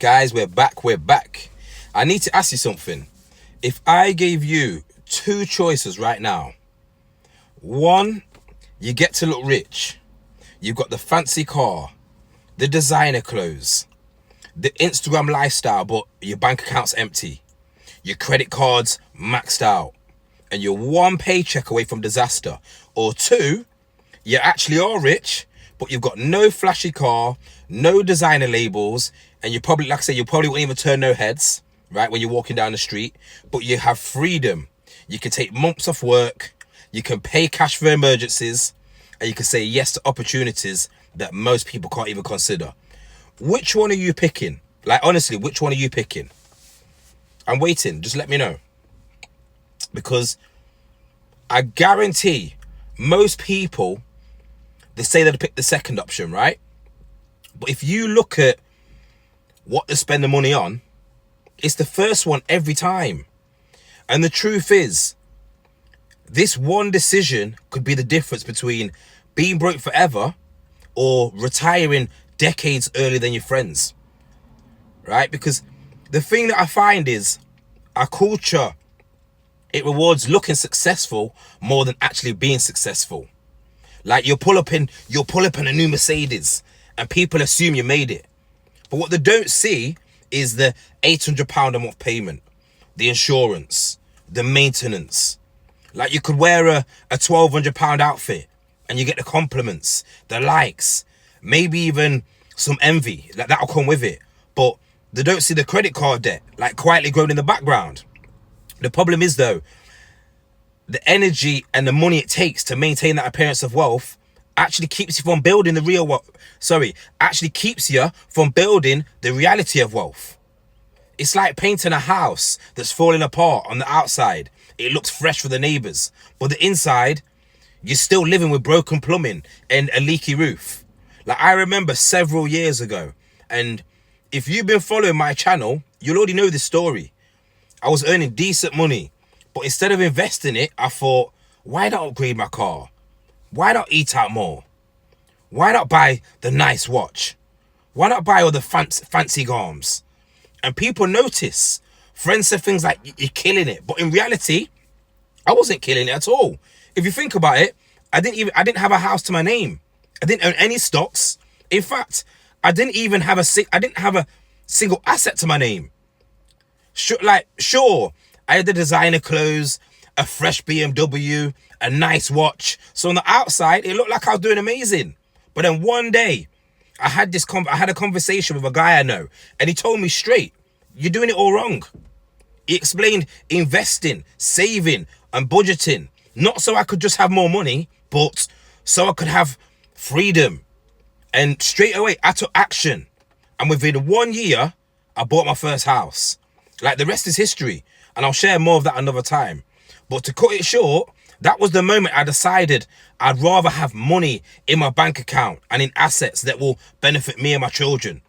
Guys, we're back. I need to ask you something. If I gave you two choices right now, one, you get to look rich. You've got the fancy car, the designer clothes, the Instagram lifestyle, but your bank account's empty. Your credit card's maxed out. And you're one paycheck away from disaster. Or two, you actually are rich, but you've got no flashy car, no designer labels, and you probably, like I said, you probably won't even turn no heads, right, when you're walking down the street, but you have freedom. You can take months off work, you can pay cash for emergencies, and you can say yes to opportunities that most people can't even consider. Which one are you picking? Like, honestly, which one are you picking? I'm waiting, just let me know. Because I guarantee most people, they say they'll pick the second option, right? But if you look at what they spend the money on, it's the first one every time. And the truth is, this one decision could be the difference between being broke forever or retiring decades earlier than your friends, right? Because the thing that I find is our culture, it rewards looking successful more than actually being successful. Like you'll pull up in a new Mercedes and people assume you made it. But what they don't see is the £800 a month payment, the insurance, the maintenance. Like you could wear a £1,200 outfit and you get the compliments, the likes, maybe even some envy, like that'll come with it. But they don't see the credit card debt, like quietly growing in the background. The problem is though, the energy and the money it takes to maintain that appearance of wealth actually keeps you from building the real wealth. Actually keeps you from building the reality of wealth. It's like painting a house that's falling apart on the outside. It looks fresh for the neighbors, but the inside, you're still living with broken plumbing and a leaky roof. Like I remember several years ago, and if you've been following my channel, you'll already know this story. I was earning decent money, but instead of investing it, I thought, why not upgrade my car? Why not eat out more? Why not buy the nice watch? Why not buy all the fancy garms? And people notice. Friends say things like, you're killing it. But in reality, I wasn't killing it at all. If you think about it, I didn't have a house to my name. I didn't own any stocks. In fact, I didn't have a single asset to my name. Sure, I had the designer clothes, a fresh BMW, a nice watch. So on the outside, it looked like I was doing amazing. But then one day, I had a conversation with a guy I know, and he told me straight, you're doing it all wrong. He explained investing, saving, and budgeting, not so I could just have more money, but so I could have freedom. And straight away, I took action. And within 1 year, I bought my first house. Like the rest is history. And I'll share more of that another time. But to cut it short, that was the moment I decided I'd rather have money in my bank account and in assets that will benefit me and my children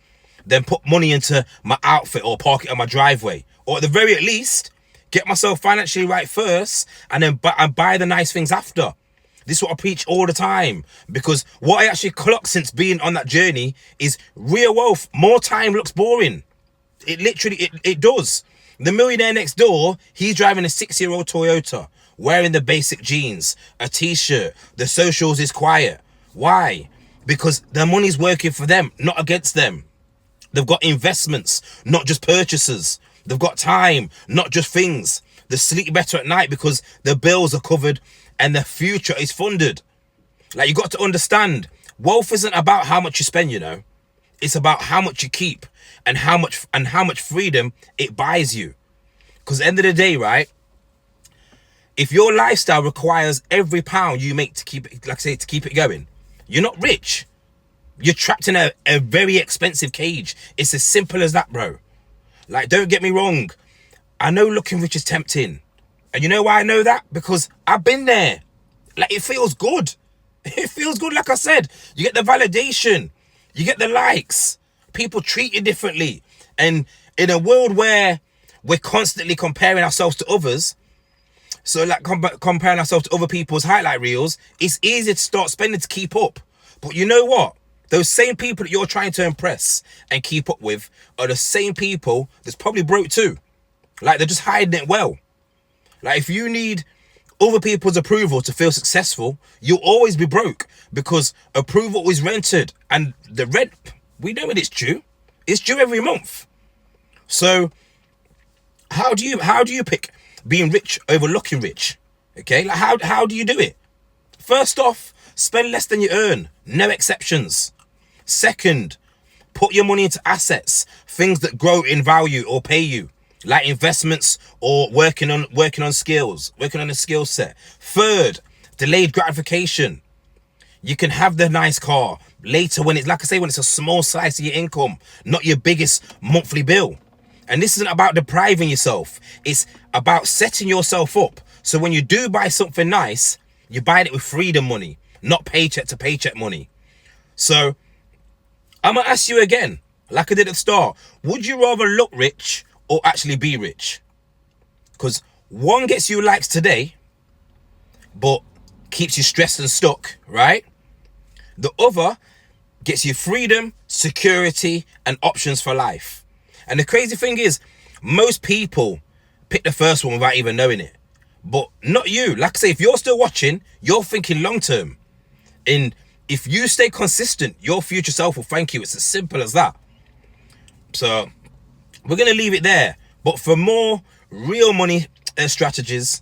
than put money into my outfit or park it on my driveway. Or at the very least, get myself financially right first and then buy the nice things after. This is what I preach all the time, because what I actually clocked since being on that journey is real wealth. More time looks boring. It literally, it does. The millionaire next door, he's driving a 6-year-old Toyota, wearing the basic jeans, a t-shirt. The socials is quiet. Why? Because their money's working for them, not against them. They've got investments, not just purchases. They've got time, not just things. They sleep better at night because their bills are covered and their future is funded. Like, you got to understand, wealth isn't about how much you spend, you know. It's about how much you keep and how much freedom it buys you. Because at the end of the day, right, if your lifestyle requires every pound you make to keep it, like I say, to keep it going, you're not rich. You're trapped in a very expensive cage. It's as simple as that, bro. Like, don't get me wrong. I know looking rich is tempting. And you know why I know that? Because I've been there. Like, it feels good. It feels good, like I said. You get the validation. You get the likes. People treat you differently. And in a world where we're constantly comparing ourselves to others, so like comparing ourselves to other people's highlight reels, it's easy to start spending to keep up. But you know what? Those same people that you're trying to impress and keep up with are the same people that's probably broke too. Like, they're just hiding it well. Like, if you need other people's approval to feel successful, you'll always be broke, because approval is rented, and the rent, we know when it's due. It's due every month. So how do you pick being rich over looking rich? Okay, like how do you do it? First off, spend less than you earn, no exceptions. Second, put your money into assets, things that grow in value or pay you, like investments or working on skills, working on a skill set. Third, delayed gratification. You can have the nice car later when it's, like I say, when it's a small slice of your income, not your biggest monthly bill. And this isn't about depriving yourself. It's about setting yourself up so when you do buy something nice, you buy it with freedom money, not paycheck to paycheck money. So I'm going to ask you again, like I did at the start, would you rather look rich or actually be rich? Because one gets you likes today, but keeps you stressed and stuck, right? The other gets you freedom, security, and options for life. And the crazy thing is, most people pick the first one without even knowing it. But not you. Like I say, if you're still watching, you're thinking long term. And if you stay consistent, your future self will thank you. It's as simple as that. So we're going to leave it there. But for more real money strategies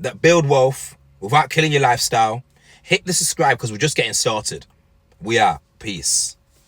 that build wealth without killing your lifestyle, hit the subscribe, because we're just getting started. We are. Peace.